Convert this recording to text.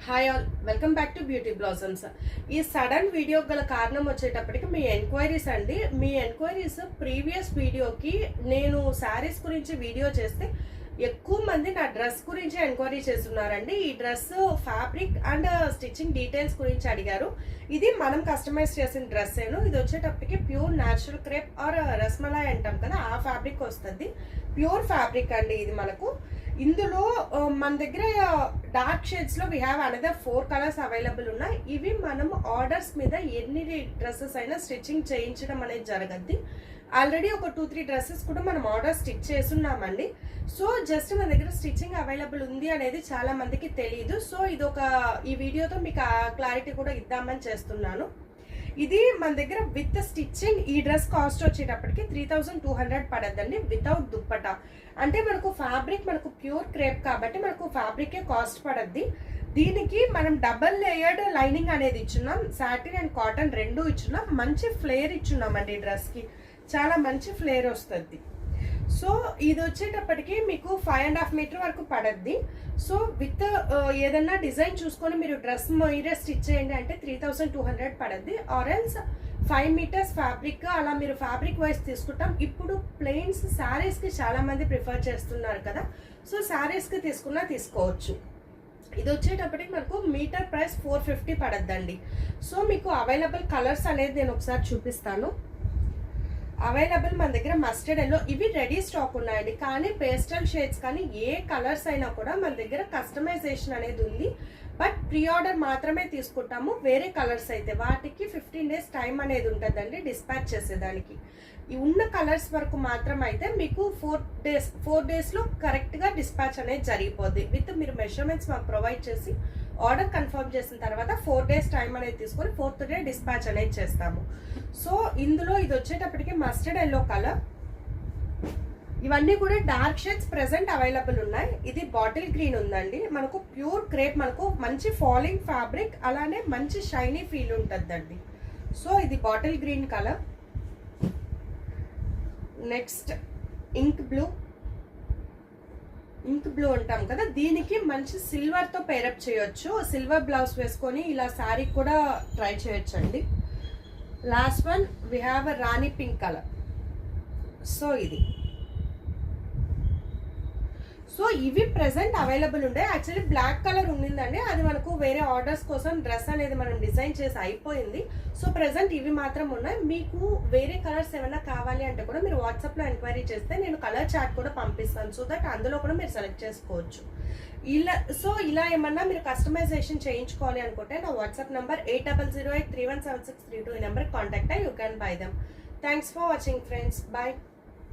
Hi all, welcome back to beauty blossoms. ఈ sudden video గల కారణం వచ్చేటప్పటికి మీ ఎంక్వైరీస్ అండి. మీ ఎంక్వైరీస్ ప్రీవియస్ వీడియోకి నేను శారీస్ గురించి వీడియో చేస్తే ఎక్కువ మంది నా డ్రెస్ గురించి ఎంక్వైరీ చేస్తున్నారండి. ఈ dress fabric and stitching details గురించి అడిగారు. ఇది మనం కస్టమైజ్ చేసిన డ్రెస్ ఏను. ఇది వచ్చేటప్పటికి pure natural crepe are rasmalai అంటాం కదా, ఆ ఫ్యాబ్రిక్ వస్తుంది. ప్యూర్ ఫ్యాబ్రిక్ అండి ఇది మనకు. ఇందులో మన దగ్గర డార్క్ షేడ్స్ లో we have another 4 colours available ఉన్నాయి. ఇవి మనం ఆర్డర్స్ మీద ఎన్ని డ్రెస్సెస్ అయినా స్టిచ్చింగ్ చేయించడం అనేది జరగద్ది. ఆల్రెడీ ఒక 2-3 డ్రెస్సెస్ కూడా మనం ఆర్డర్ స్టిచ్ చేస్తున్నామండి. సో జస్ట్ మన దగ్గర స్టిచ్చింగ్ అవైలబుల్ ఉంది అనేది చాలా మందికి తెలియదు. సో ఇది ఈ వీడియోతో మీకు క్లారిటీ కూడా ఇద్దామని చేస్తున్నాను. ఇది మన దగ్గర విత్ స్టిచ్చింగ్ ఈ డ్రెస్ కాస్ట్ వచ్చేటప్పటికి 3200 పడద్దండి వితౌట్ దుప్పటా. అంటే మనకు ఫ్యాబ్రిక్ మనకు ప్యూర్ క్రేప్ కాబట్టి మనకు ఫ్యాబ్రికే కాస్ట్ పడద్ది. దీనికి మనం డబల్ లేయర్డ్ లైనింగ్ అనేది ఇచ్చున్నాం. సాటిన్ అండ్ కాటన్ రెండు ఇచ్చున్నాం. మంచి ఫ్లేర్ ఇచ్చున్నామండి ఈ డ్రెస్కి. చాలా మంచి ఫ్లేర్ వస్తుంది. సో ఇది వచ్చేటప్పటికి మీకు 5.5 మీటర్ వరకు పడద్ది. సో విత్ ఏదన్నా డిజైన్ చూసుకొని మీరు డ్రెస్ మీరే స్టిచ్ చేయండి అంటే 3200 పడద్ది. ఆరెల్స్ 5 మీటర్స్ ఫ్యాబ్రిక్ అలా మీరు ఫ్యాబ్రిక్ వైజ్ తీసుకుంటాం. ఇప్పుడు ప్లెయిన్స్ శారీస్కి చాలా మంది ప్రిఫర్ చేస్తున్నారు కదా, సో శారీస్కి తీసుకున్నా తీసుకోవచ్చు. ఇది వచ్చేటప్పటికి మనకు మీటర్ ప్రైస్ 450 పడద్దండి. సో మీకు అవైలబుల్ కలర్స్ అనేది నేను ఒకసారి చూపిస్తాను. అవైలబుల్ మన దగ్గర మస్టర్డ్ ఎల్లో ఇవి రెడీ స్టాక్ ఉన్నాయండి. కానీ పేస్టల్ షేడ్స్ కానీ ఏ కలర్స్ అయినా కూడా మన దగ్గర కస్టమైజేషన్ అనేది ఉంది. బట్ ప్రీ ఆర్డర్ మాత్రమే తీసుకుంటాము. వేరే కలర్స్ అయితే వాటికి 15 డేస్ టైం అనేది ఉంటుందండి డిస్పాచ్ చేసేదానికి. ఈ ఉన్న కలర్స్ వరకు మాత్రం అయితే మీకు 4 డేస్లో కరెక్ట్గా డిస్పాచ్ అనేది జరిగిపోద్ది. విత్ మీరు మెజర్మెంట్స్ మాకు ప్రొవైడ్ చేసి ఆర్డర్ కన్ఫర్మ్ చేసిన తర్వాత 4 డేస్ టైం అనేది తీసుకొని 4th డే డిస్పాచ్ అనేది చేస్తాము. సో ఇందులో ఇది వచ్చేటప్పటికి మస్టర్డ్ ఎల్లో కలర్. ఇవన్నీ కూడా డార్క్ షేడ్స్ ప్రెసెంట్ అవైలబుల్ ఉన్నాయి. ఇది బాటిల్ గ్రీన్ ఉందండి. మనకు ప్యూర్ క్రేప్, మనకు మంచి ఫాలింగ్ ఫ్యాబ్రిక్, అలానే మంచి షైనీ ఫీల్ ఉంటుందండి. సో ఇది bottle green colour. Next ink blue అంటాం కదా, దీనికి మంచి సిల్వర్ తో పేరప్ చేయొచ్చు. సిల్వర్ బ్లౌజ్ వేసుకొని ఇలా శారీ కూడా ట్రై చేయొచ్చు అండి. Last one we have a rani pink colour. So ఇవి ప్రెసెంట్ అవైలబుల్ ఉండే. యాక్చువల్లీ బ్లాక్ కలర్ ఉండిందండి, అది మనకు వేరే ఆర్డర్స్ కోసం డ్రెస్ అనేది మనం డిజైన్ చేసి అయిపోయింది. సో ప్రెసెంట్ ఇవి మాత్రం ఉన్నాయి. మీకు వేరే కలర్స్ ఏమైనా కావాలి అంటే కూడా మీరు వాట్సాప్లో ఎంక్వైరీ చేస్తే నేను కలర్ చార్ట్ కూడా పంపిస్తాను. సో దట్ అందులో కూడా మీరు సెలెక్ట్ చేసుకోవచ్చు. ఇలా ఏమన్నా మీరు కస్టమైజేషన్ చేయించుకోవాలి అనుకుంటే నా వాట్సాప్ నెంబర్ 8008317632 ఈ నెంబర్కి కాంటాక్ట్ అయ్యి you can buy them. Thanks for watching friends. Bye.